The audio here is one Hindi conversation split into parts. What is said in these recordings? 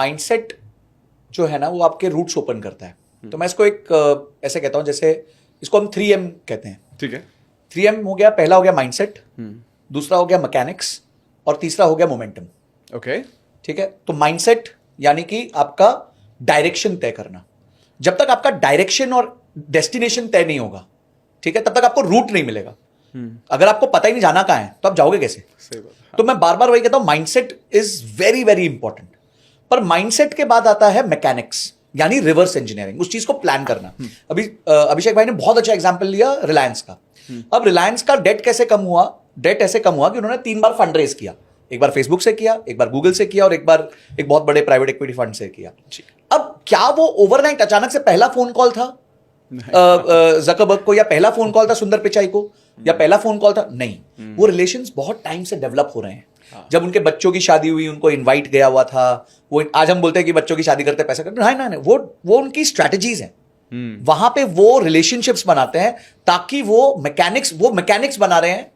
माइंडसेट जो है ना वो आपके रूट्स ओपन करता है। तो मैं इसको एक ऐसे कहता हूं, जैसे इसको हम 3M कहते हैं। ठीक है। 3M हो गया, पहला हो गया माइंडसेट, दूसरा हो गया मैकेनिक्स, और तीसरा हो गया मोमेंटम। ओके। ठीक है। तो माइंडसेट यानी कि आपका डायरेक्शन तय करना। जब तक आपका डायरेक्शन और डेस्टिनेशन तय नहीं होगा, ठीक है, तब तक आपको रूट नहीं मिलेगा। अगर आपको पता ही नहीं जाना कहां है तो आप जाओगे कैसे? सही बात। हाँ। तो मैं बार बार वही कहता हूं, mindset is very very important. पर माइंडसेट के बाद आता है मैकेनिक्स, यानी रिवर्स इंजीनियरिंग, उस चीज को प्लान करना। अभी अभिषेक भाई ने बहुत अच्छा एग्जांपल लिया रिलायंस का। अब रिलायंस का डेट कैसे कम हुआ? डेट ऐसे कम हुआ कि उन्होंने 3 बार फंड रेज किया। एक बार फेसबुक से किया, एक बार गूगल से किया, और एक बार एक बहुत बड़े प्राइवेट इक्विटी फंड से किया। अब क्या वो ओवरनाइट अचानक से पहला फोन कॉल था ज़करबर्ग को, या पहला फोन कॉल था सुंदर पिचाई को, या पहला फोन कॉल था? नहीं, वो रिलेशंस बहुत टाइम से डेवलप हो रहे हैं। जब उनके बच्चों की शादी हुई, उनको इनवाइट गया हुआ था। वो आज हम बोलते हैं कि बच्चों की शादी करते पैसा करते, नहीं, वो उनकी स्ट्रैटेजीज हैं। वहां पे वो रिलेशनशिप्स बनाते हैं ताकि वो मैकेनिक्स बना रहे हैं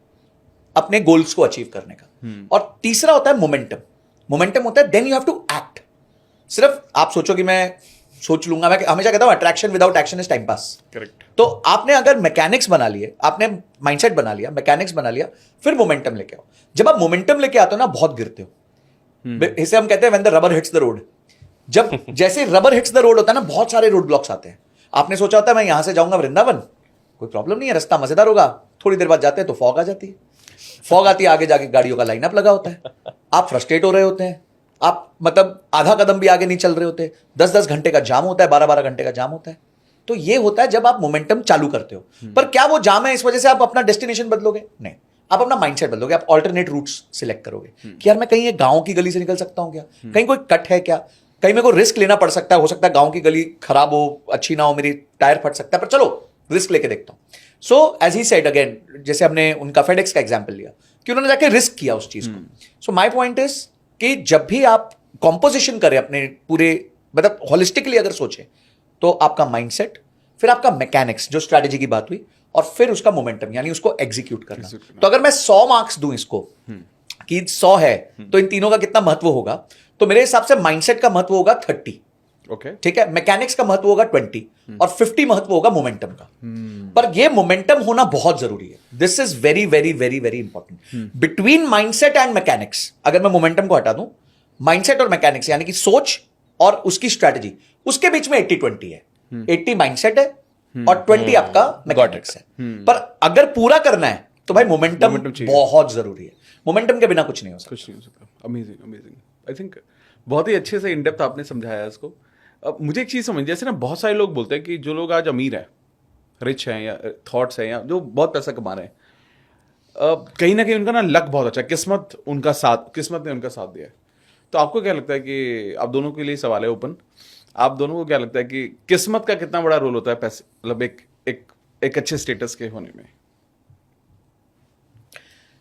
अपने गोल्स को अचीव करने का। और तीसरा होता है मोमेंटम। मोमेंटम होता है then you have to act. सिर्फ आप सोचो कि मैं सोच लूंगा, मैं हमेशा कहता हूं attraction without action is time pass. Correct. तो आपने अगर मैकेनिक्स बना लिए, आपने माइंडसेट बना लिया, मैकेनिक्स बना लिया, फिर मोमेंटम लेके आओ। जब आप मोमेंटम लेके आते हो ना, बहुत गिरते हो। इसे हम कहते हैं when the rubber hits the road. जब जैसे रबर हिट्स द रोड होता है ना, बहुत सारे रोड ब्लॉक्स आते हैं। आपने सोचा होता है मैं यहां से जाऊंगा वृंदावन, कोई प्रॉब्लम नहीं है, रास्ता मजेदार होगा। थोड़ी देर बाद जाते हैं तो फॉग आ जाती है। फॉग आती है, आगे जाके गाड़ियों का लाइनअप लगा होता है, आप फ्रस्ट्रेट हो रहे होते हैं, आप मतलब आधा कदम भी आगे नहीं चल रहे होते, 10-10 घंटे का जाम होता है, 12-12 घंटे का जाम होता है। तो ये होता है जब आप मोमेंटम चालू करते हो। पर क्या वो जाम है इस वजह से आप अपना डेस्टिनेशन बदलोगे? नहीं, आप अपना माइंडसेट बदलोगे। आप ऑल्टरनेट रूट्स सिलेक्ट करोगे कि यार मैं कहीं एक गांव की गली से निकल सकता हूं क्या, कहीं कोई कट है क्या, कहीं मेरे को रिस्क लेना पड़ सकता है, हो सकता है गांव की गली खराब हो, अच्छी ना हो, मेरी टायर फट सकता है, पर चलो रिस्क लेके देखता हूं। सो एज ही सेड अगेन, जैसे हमने उनका फेडेक्स का एग्जाम्पल लिया कि उन्होंने जाके रिस्क किया उस चीज को। सो माई पॉइंट इज कि जब भी आप कॉम्पोजिशन करें अपने पूरे, मतलब होलिस्टिकली अगर सोचें, तो आपका माइंडसेट, फिर आपका मैकेनिक्स जो स्ट्रैटेजी की बात हुई, और फिर उसका मोमेंटम यानी उसको एग्जीक्यूट करना। तो अगर मैं 100 मार्क्स दूं इसको कि 100 है, तो इन तीनों का कितना महत्व होगा? तो मेरे हिसाब से माइंडसेट का महत्व होगा 30। ओके। ठीक है। मैकेनिक्स का महत्व होगा 20 और 50 महत्व होगा मोमेंटम का। पर ये मोमेंटम होना बहुत जरूरी है। This is very very very very important. Between mindset and mechanics, अगर मैं मोमेंटम को हटा दूं, माइंडसेट और मैकेनिक्स यानी कि सोच और उसकी स्ट्रैटेजी, उसके बीच में 80-20 है। 80 माइंडसेट है और 20 आपका मैकेनिक्स है। पर अगर पूरा करना है तो भाई मोमेंटम बहुत जरूरी है। मोमेंटम के बिना कुछ नहीं हो सकता। कुछ नहीं हो सकता। Amazing amazing. आई थिंक बहुत ही अच्छे से इन डेप्थ आपने समझाया इसको। अब मुझे एक चीज समझ, जैसे ना बहुत सारे लोग बोलते हैं कि जो लोग आज अमीर हैं, रिच हैं, या थॉट्स हैं, या जो बहुत पैसा कमा रहे हैं, कहीं ना कहीं उनका ना लक बहुत अच्छा है, किस्मत ने उनका साथ दिया है। तो आपको क्या लगता है कि आप दोनों के लिए सवाल है ओपन, आप दोनों को क्या लगता है कि किस्मत का कितना बड़ा रोल होता है पैसे, मतलब एक अच्छे स्टेटस के होने में?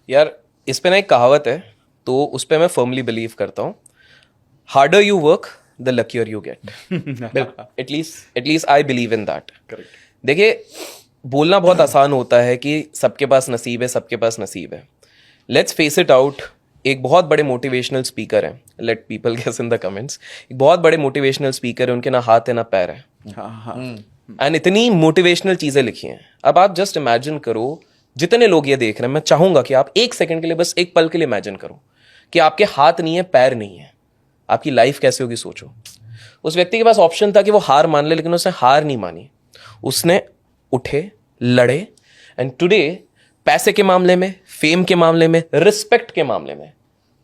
यार इस पे ना एक कहावत है, तो उस पे मैं फर्मली बिलीव करता हूँ, harder you work the luckier you get. At least I believe in that. देखिए, बोलना बहुत आसान होता है कि सबके पास नसीब है, सबके पास नसीब है। Let's face it out. एक बहुत बड़े मोटिवेशनल स्पीकर हैं, let people guess in the comments, एक बहुत बड़े मोटिवेशनल स्पीकर है, उनके ना हाथ है ना पैर है, एंड इतनी मोटिवेशनल चीजें लिखी हैं। अब आप जस्ट इमेजिन करो, जितने लोग ये देख रहे हैं, मैं चाहूंगा कि आप एक सेकंड के लिए, बस एक पल के लिए इमेजिन करो कि आपके हाथ नहीं है, पैर नहीं है, आपकी लाइफ कैसे होगी? सोचो। उस व्यक्ति के पास ऑप्शन था कि वो हार मान ले, लेकिन उसने हार नहीं मानी, उसने उठे, लड़े, एंड टुडे पैसे के मामले में, फेम के मामले में, रिस्पेक्ट के मामले में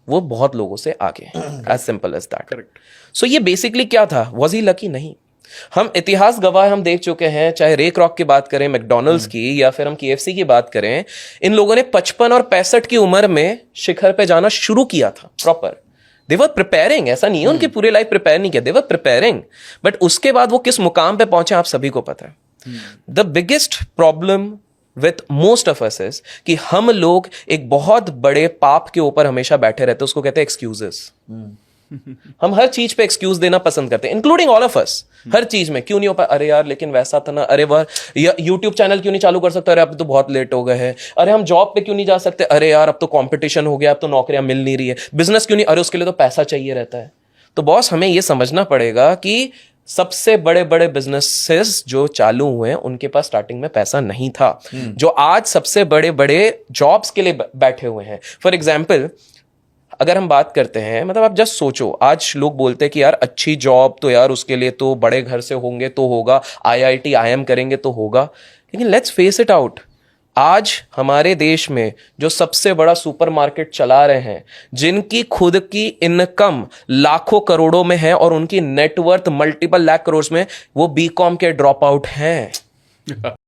वो बहुत लोगों से आगे हैं। As simple as that. Correct. So ये बेसिकली क्या था? Was he lucky? नहीं। हम इतिहास गवाह हम देख चुके हैं, चाहे रे क्रॉक की बात करें, मैकडोनल्ड्स की, या फिर हम KFC की बात करें, इन लोगों ने 55 और 65 की उम्र में शिखर पे जाना शुरू किया था प्रॉपर। They were preparing. ऐसा नहीं है उनकी पूरी लाइफ प्रिपेयर नहीं किया, दे वर प्रिपेयरिंग। बट उसके बाद वो किस मुकाम पे पहुंचे आप सभी को पता है। The biggest problem with most of us is कि हम लोग एक बहुत बड़े पाप के ऊपर हमेशा बैठे रहते हैं, उसको कहते हैं एक्सक्यूजेस। हम हर चीज पे एक्सक्यूज देना पसंद करते हैं, इंक्लूडिंग ऑल ऑफ अस। हर चीज में क्यों नहीं हो पाया? अरे यार लेकिन वैसा था ना, अरे वाह यूट्यूब चैनल क्यों नहीं चालू कर सकते? अरे अब तो बहुत लेट हो गए हैं। अरे हम जॉब पे क्यों नहीं जा सकते? अरे यार अब तो कंपटीशन हो गया, अब तो नौकरियां मिल नहीं रही है। बिजनेस क्यों नहीं? अरे उसके लिए तो पैसा चाहिए रहता है। तो बॉस हमें ये समझना पड़ेगा कि सबसे बड़े बड़े बिजनेसेस जो चालू हुए हैं उनके पास स्टार्टिंग में पैसा नहीं था, जो आज सबसे बड़े बड़े जॉब्स के लिए बैठे हुए हैं। फॉर एग्जाम्पल अगर हम बात करते हैं, मतलब आप जस्ट सोचो, आज लोग बोलते हैं कि यार अच्छी जॉब तो यार उसके लिए तो बड़े घर से होंगे तो होगा, IIT IIM करेंगे तो होगा, लेकिन लेट्स फेस इट आउट, आज हमारे देश में जो सबसे बड़ा सुपरमार्केट चला रहे हैं, जिनकी खुद की इनकम लाखों करोड़ों में है और उनकी नेटवर्थ मल्टीपल लाख करोड़ में, वो बीकॉम के ड्रॉप आउट हैं।